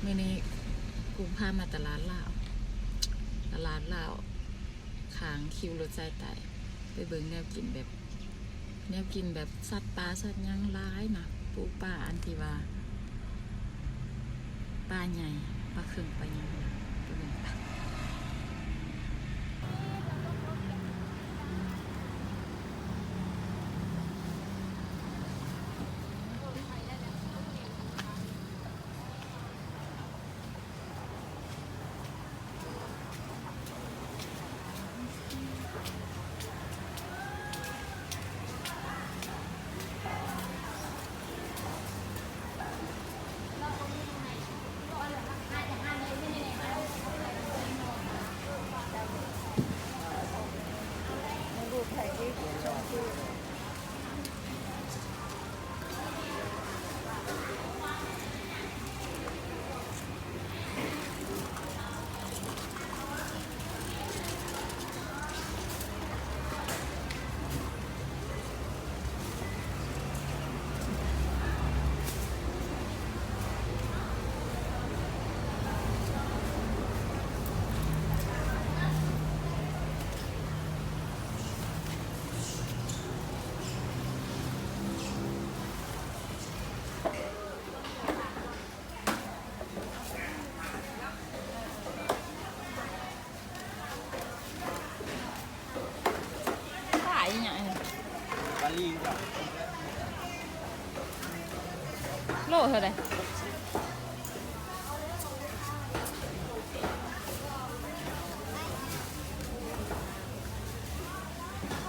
มื่อนี้กูพามาตลาดลาวขางคิวรถไฟไต่ไปเบิ่งแนวกินแบบสัตว์ป่าสัตว์ยังร้ายนะปูป่าอันที่ว่าป่าใหญ่ป่าครึ่งป่าใหญ่ไปเบิ่งป่ะโลเท่าไหร่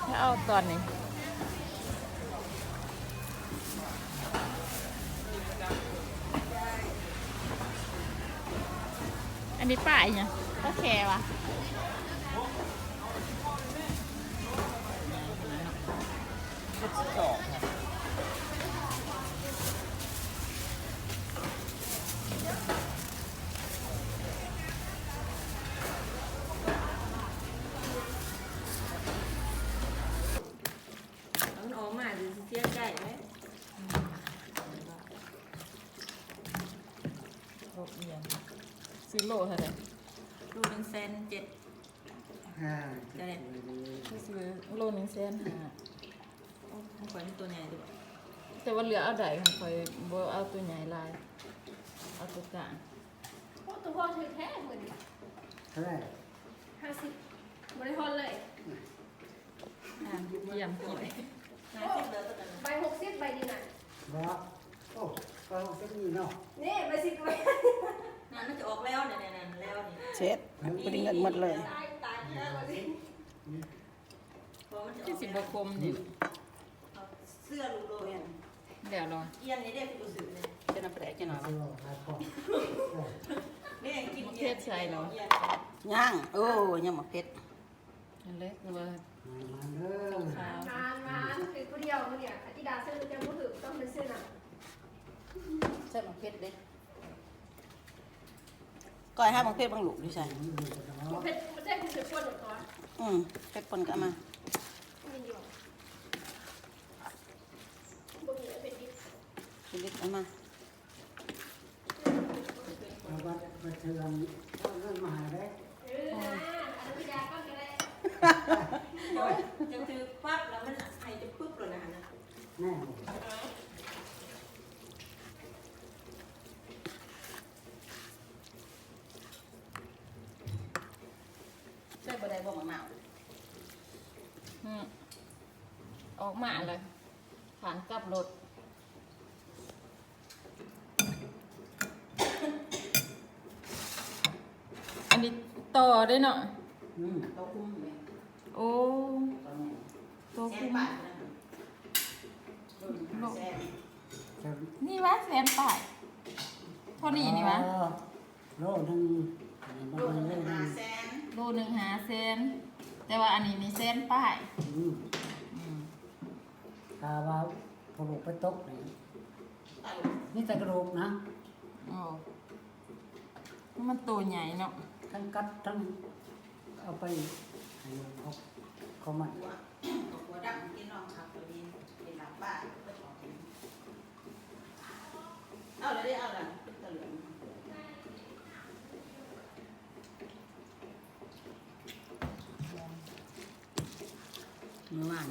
แล้วเอาตอนนี้อันนี้ป้ายเนี่ยโอเควะเสียใจไหมโลเอียงซื้อโลเท่าไหร่ดู100,007จะได้ซื้อโล150,000ของข่อยนี่ตัวใหญ่ดีกว่าแต่ว่าเหลือเอาใดของข่อยบ่เอาตัวใหญ่ลายเอาตัวกลางตัวพ่อถือแท้เหมือนเท่าไหร่50บริหารเลยเยี่ยมกินใบ60ใบนี่น่ะบ่โอ้ก็จะมีเนาะนี่ใบ10ใบนั่นมันจะออกแล้วเนี่ยแล้วนี่เช็ดปริเงินหมดเลยตายแล้วสิที่สิบคมนี่เสื้อลูกโลเนี่ยเดี๋ยวรอเอียนนี่ได้ผู้สื่อเนี่ยจะนำไปได้จะหน่อยนี่กินเพชรใส่เหรอย่างโอ้ยังหมกเพชรนั่นแหละคือว่ามาคือผู้เดียวเนี่ยธิดาซื้อจะผู้ถือต้องเป็นซื้อน่ะใส่หมกเพชรเด้ก้อยห้าหมกเพชรบางหลุมดิใช่เพชรมันได้ผู้ถือคนหรือก่อนเพชรปนกันมาเป็นดิบกันมาวัดเทืองเรื่องมหาได้อนุญาก็ได้จะถือปั๊บแล้วมันใครจะปุ๊บเลยนะแน่ใช่บ่ได้บ่หนาวออกมาเลยผ่านกลับรถอันนี้ต่อได้เนาะตัวคุ้มโอ้ตัวคุ้มนี่วะแสนป่ายเท่านี้นี่วะโลนึงโล150,000แต่ว่าอันนี้นี่แสนป่ายตาว่าพอบุกไปตกนี่แต่กระดูกนะโอ้มันตัวใหญ่เนาะทั้งกัดทั้งเอาไปเขามันหัวดำที่น้องขับตัวนี้เป็นหลับบ้านเอาเลยได้เอาเลยเป็นตะเหลือง เมื่อวาน